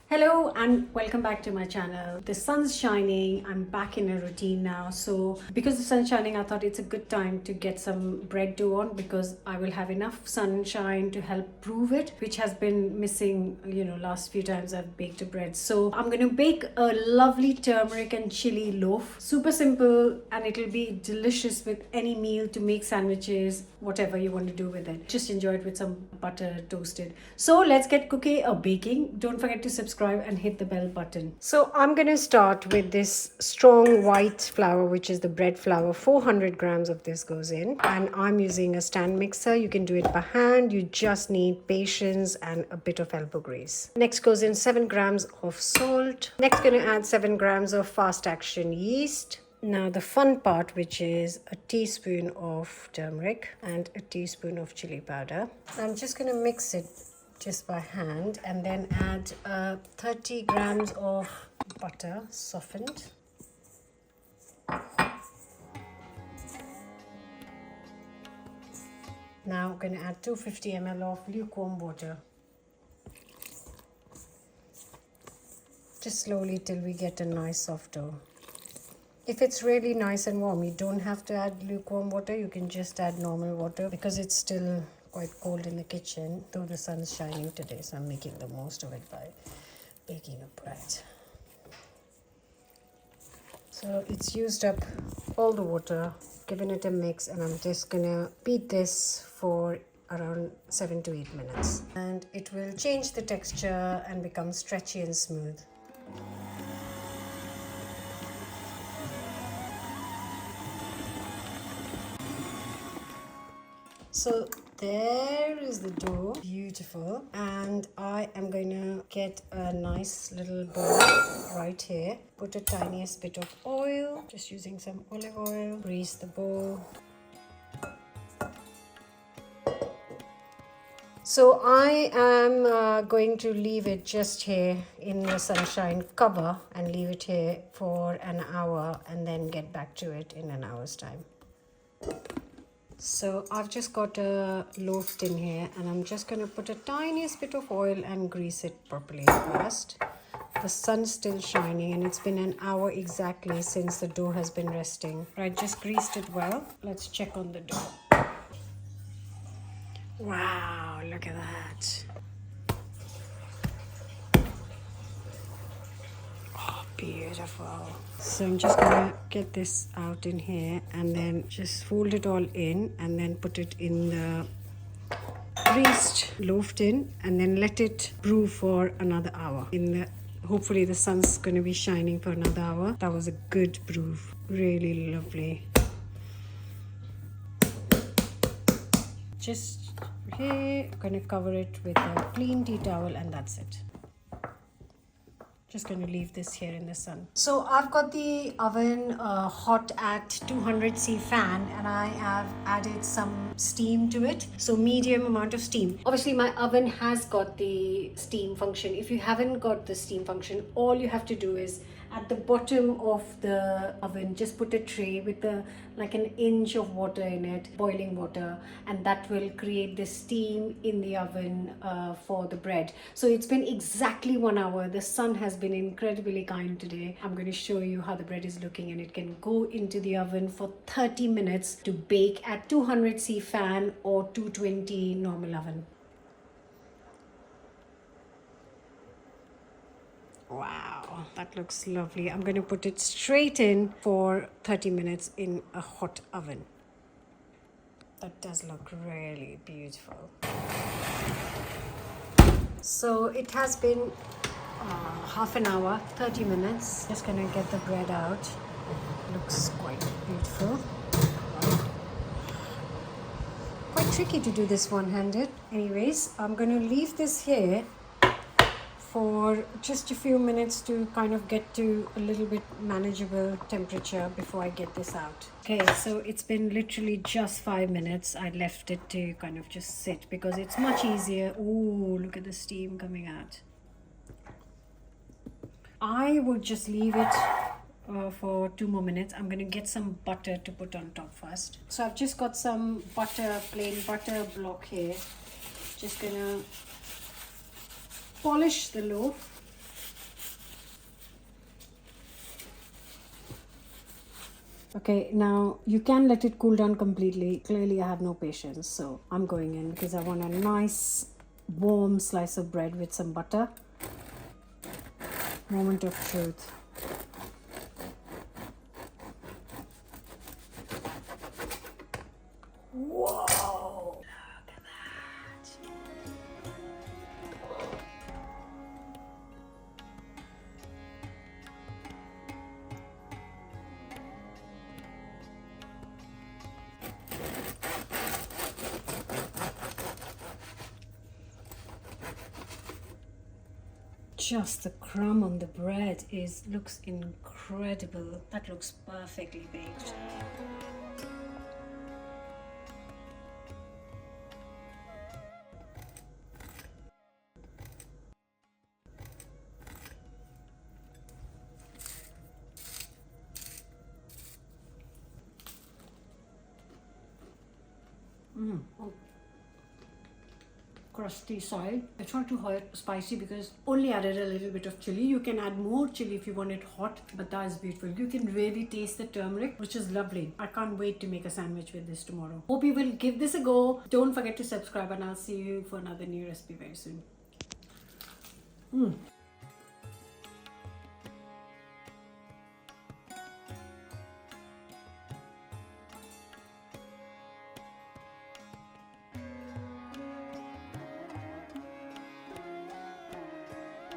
Hello and welcome back to my channel. The sun's shining. I'm back in a routine now. So because the sun's shining, I thought it's a good time to get some bread dough on because I will have enough sunshine to help prove it, which has been missing, last few times I've baked a bread. So I'm going to bake a lovely turmeric and chili loaf. Super simple and it'll be delicious with any meal to make sandwiches, whatever you want to do with it. Just enjoy it with some butter toasted. So let's get cooking or baking. Don't forget to subscribe and hit the bell button. So I'm going to start with this strong white flour, which is the bread flour. 400 grams of this goes in, and I'm using a stand mixer. You can do it by hand. You just need patience and a bit of elbow grease. Next goes in 7 grams of salt. Next going to add 7 grams of fast action yeast. Now the fun part, which is a teaspoon of turmeric and a teaspoon of chili powder. I'm just going to mix it just by hand and then add 30 grams of butter softened. Now I'm going to add 250 ml of lukewarm water. Just slowly till we get a nice soft dough. If it's really nice and warm, you don't have to add lukewarm water. You can just add normal water because it's still quite cold in the kitchen, though the sun is shining today, so I'm making the most of it by baking a bread. So it's used up all the water, given it a mix, and I'm just gonna beat this for around 7 to 8 minutes. And it will change the texture and become stretchy and smooth. So there is the dough, beautiful, and I am going to get a nice little bowl right here. Put a tiniest bit of oil, just using some olive oil, grease the bowl. So I am going to leave it just here in the sunshine, cover and leave it here for an hour and then get back to it in an hour's time. So I've just got a loaf tin here and I'm just going to put a tiniest bit of oil and grease it properly first. The sun's still shining and it's been an hour exactly since the dough has been resting. Right, just greased it well. Let's check on the dough. Wow, look at that. Beautiful. So I'm just gonna get this out in here and then just fold it all in and then put it in the greased loaf tin and then let it brew for another hour. Hopefully the sun's gonna be shining for another hour. That was a good brew, really lovely. Just here, I'm gonna cover it with a clean tea towel and that's it. Just going to leave this here in the sun. So I've got the oven hot at 200C fan and I have added some steam to it. So medium amount of steam. Obviously my oven has got the steam function. If you haven't got the steam function, all you have to do is at the bottom of the oven, just put a tray with like an inch of water in it, boiling water, and that will create the steam in the oven for the bread. So it's been exactly 1 hour. The sun has been incredibly kind today. I'm going to show you how the bread is looking, and it can go into the oven for 30 minutes to bake at 200C fan or 220 normal oven. Wow, that looks lovely. I'm going to put it straight in for 30 minutes in a hot oven. That does look really beautiful. So it has been half an hour, 30 minutes. Just going to get the bread out. Looks quite beautiful. Quite tricky to do this one-handed. Anyways, I'm going to leave this here for just a few minutes to kind of get to a little bit manageable temperature before I get this out. Okay, so it's been literally just 5 minutes. I left it to kind of just sit because it's much easier. Ooh, look at the steam coming out. I would just leave it for 2 more minutes. I'm going to get some butter to put on top first. So I've just got some butter, plain butter block here. Just going to polish the loaf Okay, now you can let it cool down completely. Clearly, I have no patience, so I'm going in because I want a nice warm slice of bread with some butter. Moment of truth. Whoa! Look at that. Just the crumb on the bread looks incredible. That looks perfectly baked. Oh, crusty side. It's not too hot, spicy because only added a little bit of chili. You can add more chili if you want it hot, but that is beautiful. You can really taste the turmeric, which is lovely. I can't wait to make a sandwich with this tomorrow. Hope you will give this a go. Don't forget to subscribe, and I'll see you for another new recipe very soon.